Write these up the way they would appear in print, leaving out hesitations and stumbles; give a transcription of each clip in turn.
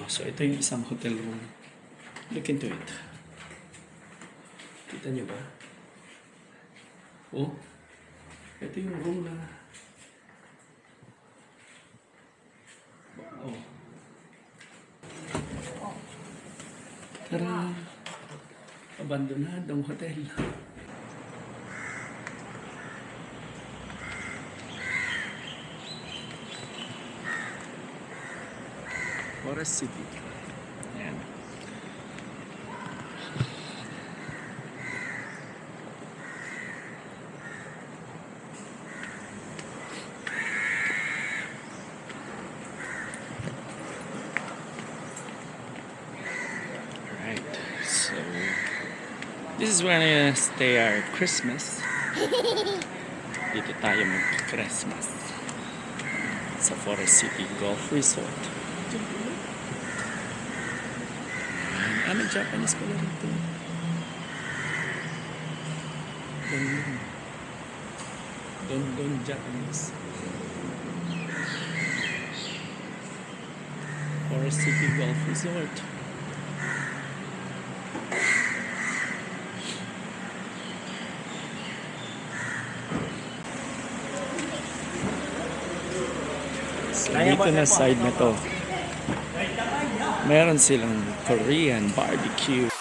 So, ito yung isang hotel room. Look into it. Kita nyo ba? Oh, ito yung room na... Oh. Tara! Abandonadong hotel. Forest City. Ayan. Alright, so this is where I'm gonna stay our Christmas. Dito tayo mag-Christmas sa Forest City Golf Resort. May Japanese pala rito. Don Japanese. Forest City Golf Resort. So, dito na side na to. Meron silang Korean barbecue.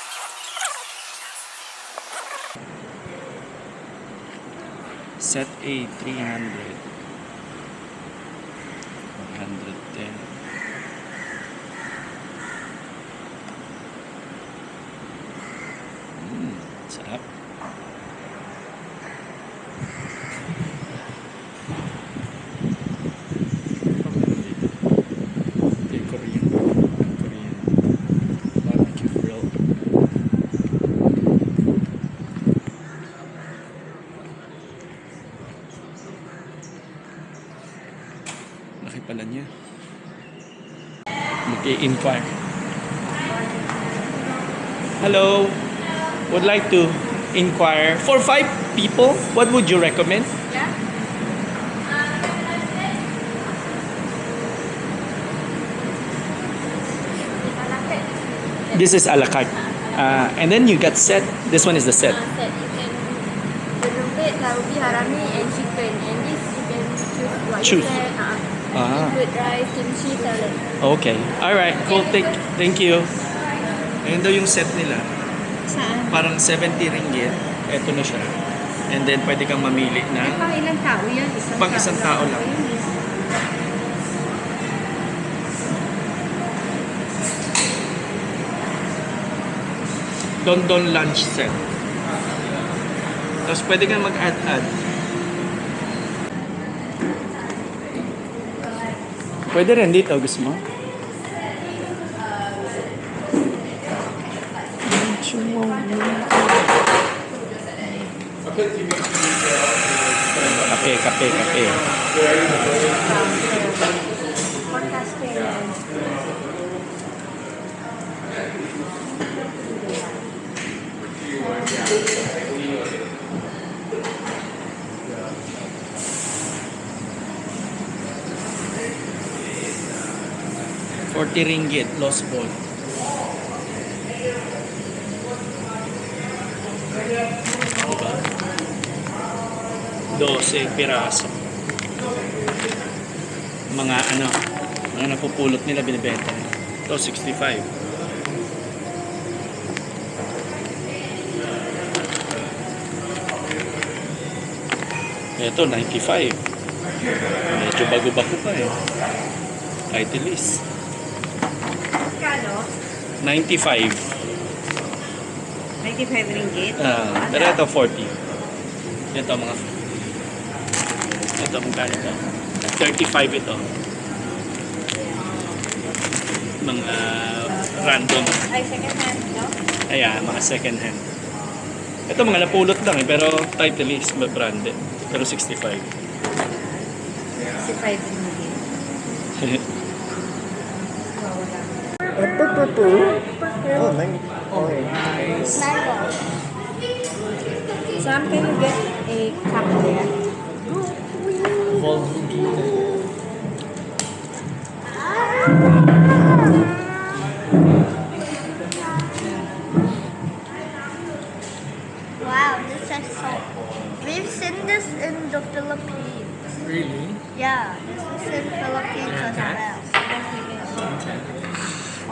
Set A 300. 110. Sarap. Laki pala niya. Mag-i-inquire. Hello. Would like to inquire. For 5 people, what would you recommend? Yeah. This is a la carte. And then you got set. This one is the set. Set. You can renovate Saudi harami and chicken, and this you can choose what Choose. you can. With rice, kimchi, salad. Okay. Alright. Cool. Thank you. Ayun daw yung set nila. Saan? Parang 70 ringgit. Ito na siya. And then pwede kang mamili na Pang ilang tao yan? pang isang tao lang. Don lunch set. Tapos pwede kang mag-add. Pwede rin dito, gusto mo? Kape. ₱40 lost ball. Diba? 12 piraso. Mga napupulot nila binibenta. Ito 65. Ito 95. Medyo bago-bago pa eh. Titleist. Kano? 95. 95 ringgit? Pero ito 40. Ito mga... Ito magkano ito? 35 ito. Mga random. Ay, second hand, no? Ayan, mga second hand. Ito mga napulot lang eh, pero Titleist, branded. Pero 65. 65 ringgit. Ito po. Oh, nice. Mango. Some can you get a cup there?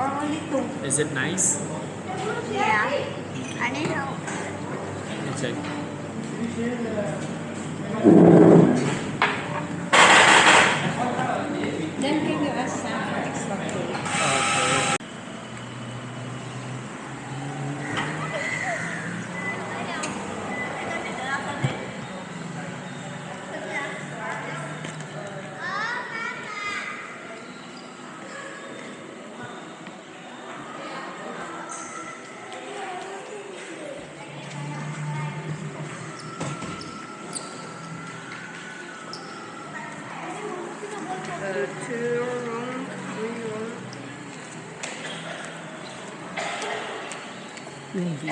or only 2? Is it nice? Yeah. I need help. It's like Then can you ask Sam for extra cake? Two-room, three-room. room view.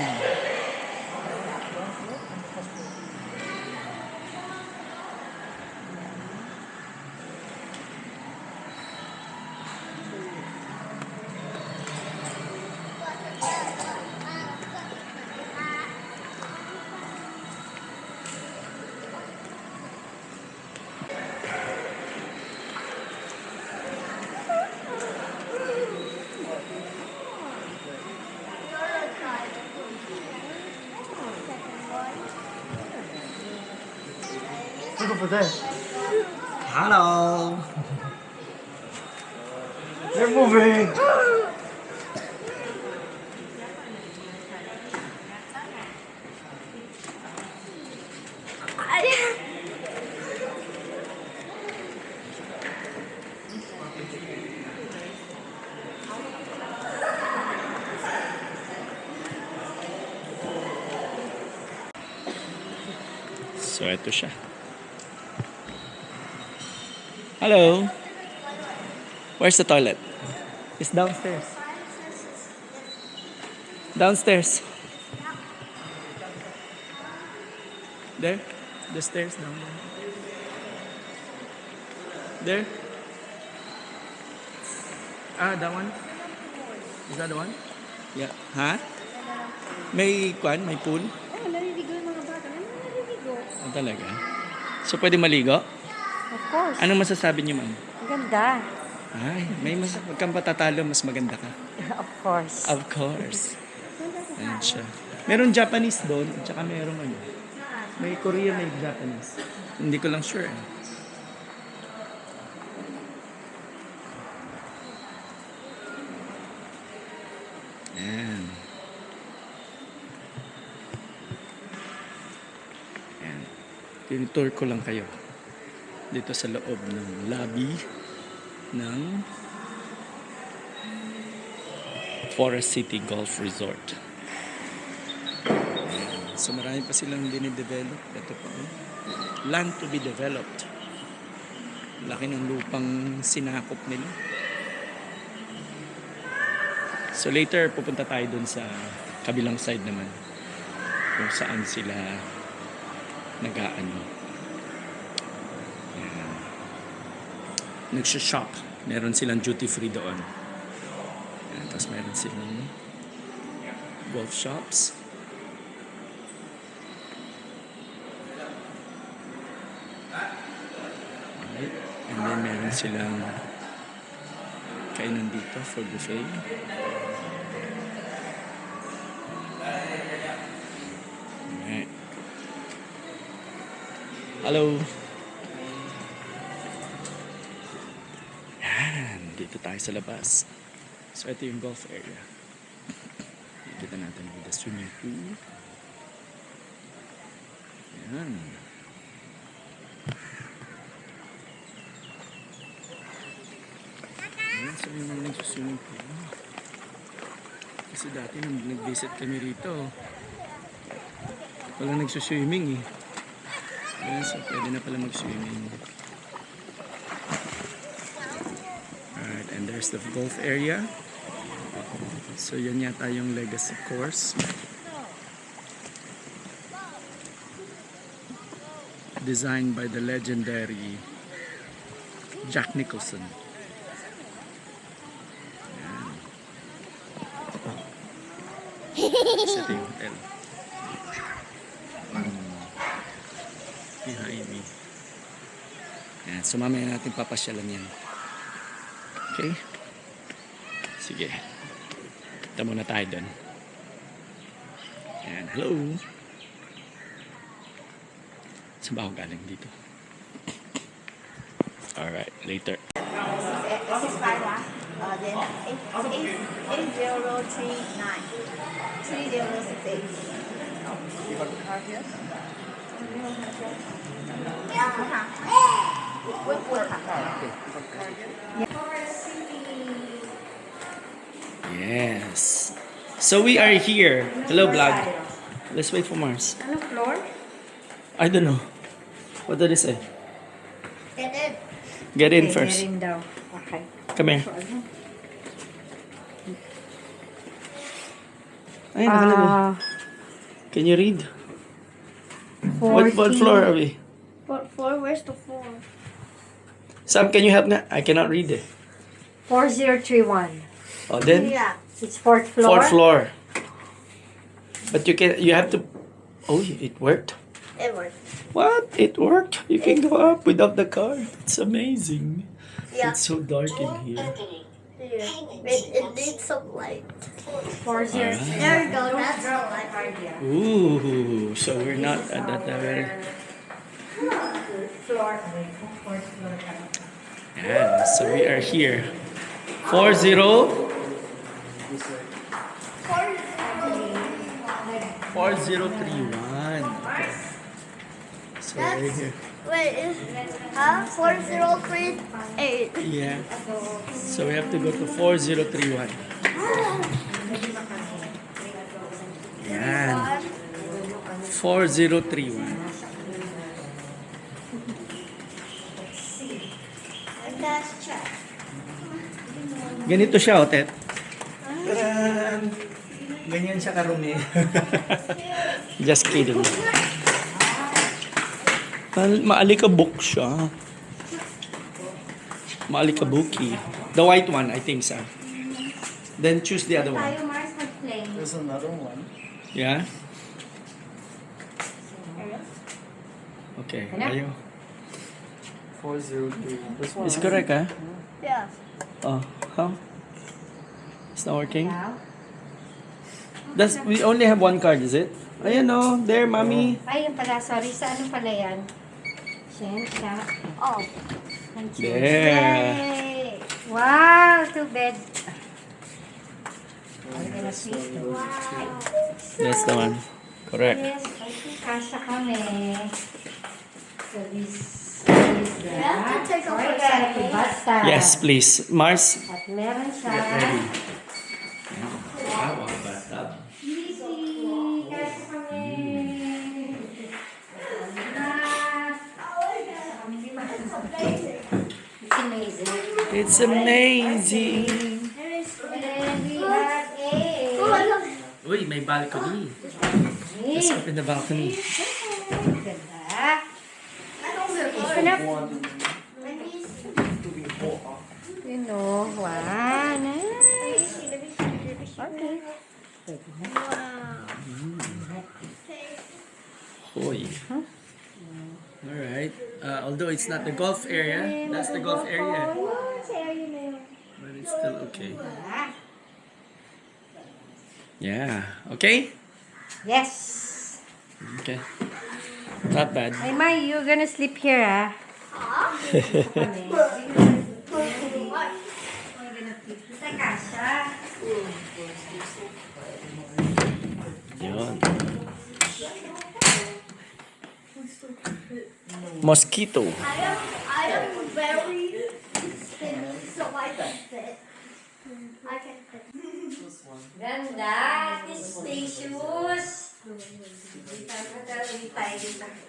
Look over there. Hello. They're moving. So, ito siya. Hello. Where's the toilet? It's downstairs. Downstairs. There. The stairs down there. There. Ah, that one? Is that the one? Yeah. Ha? May kwan? May pool? Oh, naliligo yung mga bata. Naliligo. Ah, talaga? So, pwede maligo? Of course. Anong masasabi niyo, ma'am? Ang ganda. Ay, wag kang patatalo, mas maganda ka. Of course. Of course. Ayan siya. Meron Japanese doon, at saka merong ano. May Korean, may Japanese. Hindi ko lang sure. Ayan. Ayan. Tinitour ko lang kayo. Dito sa loob ng lobby ng Forest City Golf Resort. So marami pa silang dinidevelop. Ito pa. Land to be developed. Laki ng lupang sinakop nila. So later pupunta tayo dun sa kabilang side naman. Kung saan sila nag-aano. Nagsha-shop. Meron silang duty free doon. Ayan, tapos meron silang golf shops. Alright. And then meron silang kainan dito for buffet. Alright. Hello. Dito tayo sa labas. So, ito yung golf area. Kita natin with the swimming pool. Ayan. Ayan, so yung mga nagsuswimming pool. Kasi dati nung nag-visit kami rito, walang nagsuswimming eh. Ayan, so pwede na pala mag-swimming. And there's the golf area. So yan yata yung legacy course. Designed by the legendary Jack Nicholson. Ayan. Sa ito yung hotel. Behind me. Ayan. So mamaya natin papasyalan yan. Okay? So Sige. Kita muna tayo doon. Ayan, hello. Saan ba ako galing dito? Alright, later. This is 5 lah. Then 8039. 3068. Yes. So we are here. Hello, vlog. Let's wait for Mars. Ano floor? I don't know. What did it say? Get it. Get in first. Get in daw. Okay. Come here. Ay, nakalagay. Can you read? What floor are we? What floor? Where's the floor? Sam, can you help me? I cannot read it. 4031. Oh, then Yeah. It's fourth floor. fourth floor. But you have to. Oh, it worked. It works. What? It worked? You can go up without the car. It's amazing. Yeah. It's so dark in here. It needs some light. 40. There we go. That's the light. Ooh, so we're not at that level. Floor. Fourth floor. Yeah, so we are here. 40. 4031. Okay. So we're here. Wait, is 4038. Yeah. So we have to go to 4031. Yan. 4031. Let's check. Ganito siya, Otet. Tadaan! Ganyan siya karumi. Just kidding. Maalikabok siya. Maalikabuki. The white one, I think, sir. Then choose the other one. Tayo, Mars, mag-play. There's another one. Yeah? Okay, Ano? ayaw. 403. This one. Is it correct, huh? Yeah. Oh, how? It's not working? Now. We only have one card, is it? Ayan o, there, mommy. Ay, yung pala. Sorry. Sa ano pala yan? Siya. Oh. There. Yay! Wow! Too bad. I'm gonna please do. That's the one. Correct. Yes, I think kasha kami. So this is the... You have to take off your Organ, settings. basta. Yes, please. Mars. At meron siya. Easy! Kasha kami. It's It's amazing. amazing. And we have a... Uy, may balcony. Let's open the balcony. Ganda. Open up. You know, wow, nice. Okay. Hoy. Alright. Although it's not the golf area, that's the golf area. But it's still okay. Yeah. Okay? Yes. Okay. Not bad. Ay, Mai, you're gonna sleep here, ah. Yun. Mosquito. I am very skinny, so I can fit. I can fit. Ganda. This is spacious.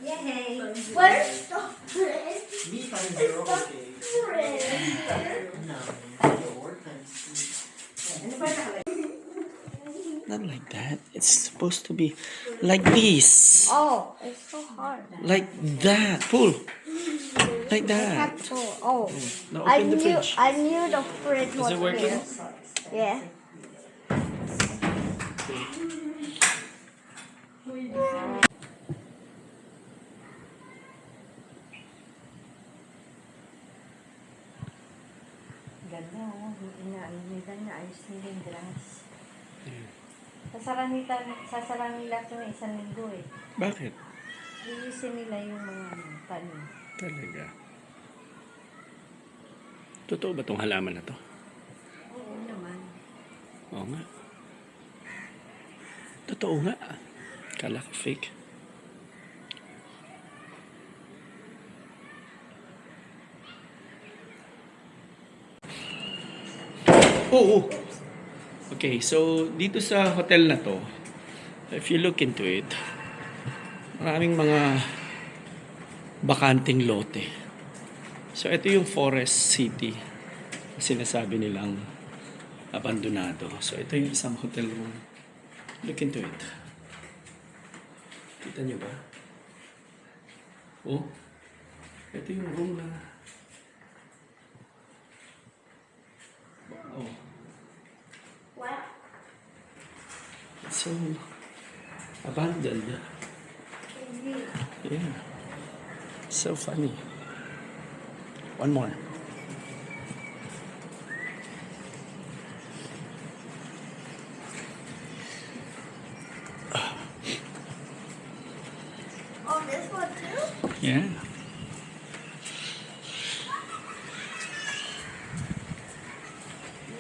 Yay. Where's the fridge? Me times zero, okay. Fridge. No. Your times Not like that. It's supposed to be like this. Oh, it's so hard. Like that. Pull. Like that. Oh, Now I open the knew fridge. I knew the fridge was Is it working? here. Yeah. Ganda, oh. Inaano nila. Maganda, ayos nila yung grass. Sasara nila ito ng 1 linggo eh. Bakit? Lilisin nila yung mga tanim. Talaga. Totoo ba tong halaman na to? Oo naman. Oo nga. Totoo nga. Kala ko fake. Oo. Okay, so dito sa hotel na to, if you look into it, maraming mga bakanting lote. So ito yung Forest City. Sinasabi nilang abandonado. So ito yung isang hotel room. Look into it. Kita niyo ba? Oh, ito yung room na... Wow. Wow. It's so abandoned. Yeah. So funny. One more. Oh, this one too? Yeah.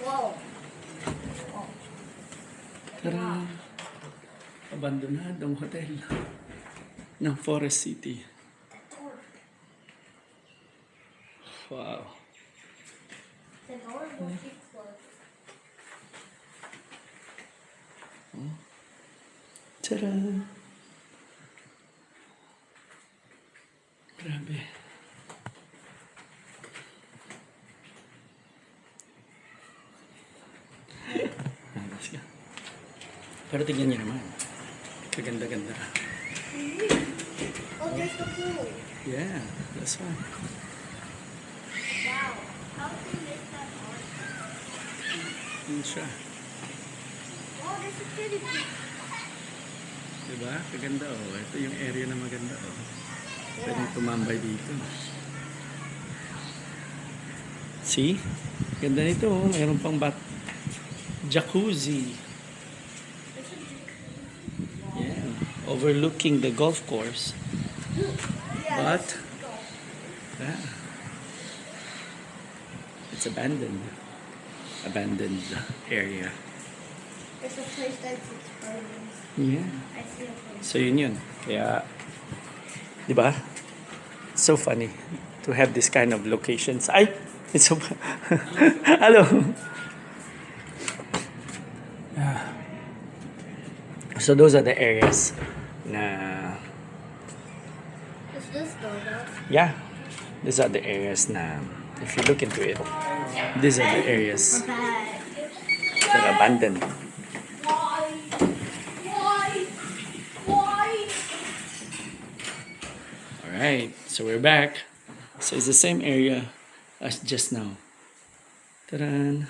Whoa. Tara. Abandonadong hotel ng Forest City. Wow. The door will keep closed. Tara. Grabe. Let's go. Pero tignan niyo naman. Kaganda-ganda. Oh, there's the pool. Yeah, that's fine. Wow. How did you make that hard? Yun siya. Oh, there's a kiddie pool. Diba? Kaganda oh. Ito yung area na maganda oh. Pwedeng tumambay dito. See? Ganda nito oh. Mayroon pang jacuzzi. Yeah. Overlooking the golf course. Yeah. But, yeah. It's abandoned. Abandoned area. There's a place that's exposed. Yeah. I see a place. So yun yun. Kaya, di ba? It's so funny to have this kind of locations. Ay! It's so... Hello! So those are the areas na... Is this door though? Yeah. These are the areas na... If you look into it, these are the areas that are abandoned. Alright, so we're back. So it's the same area as just now. Ta-da!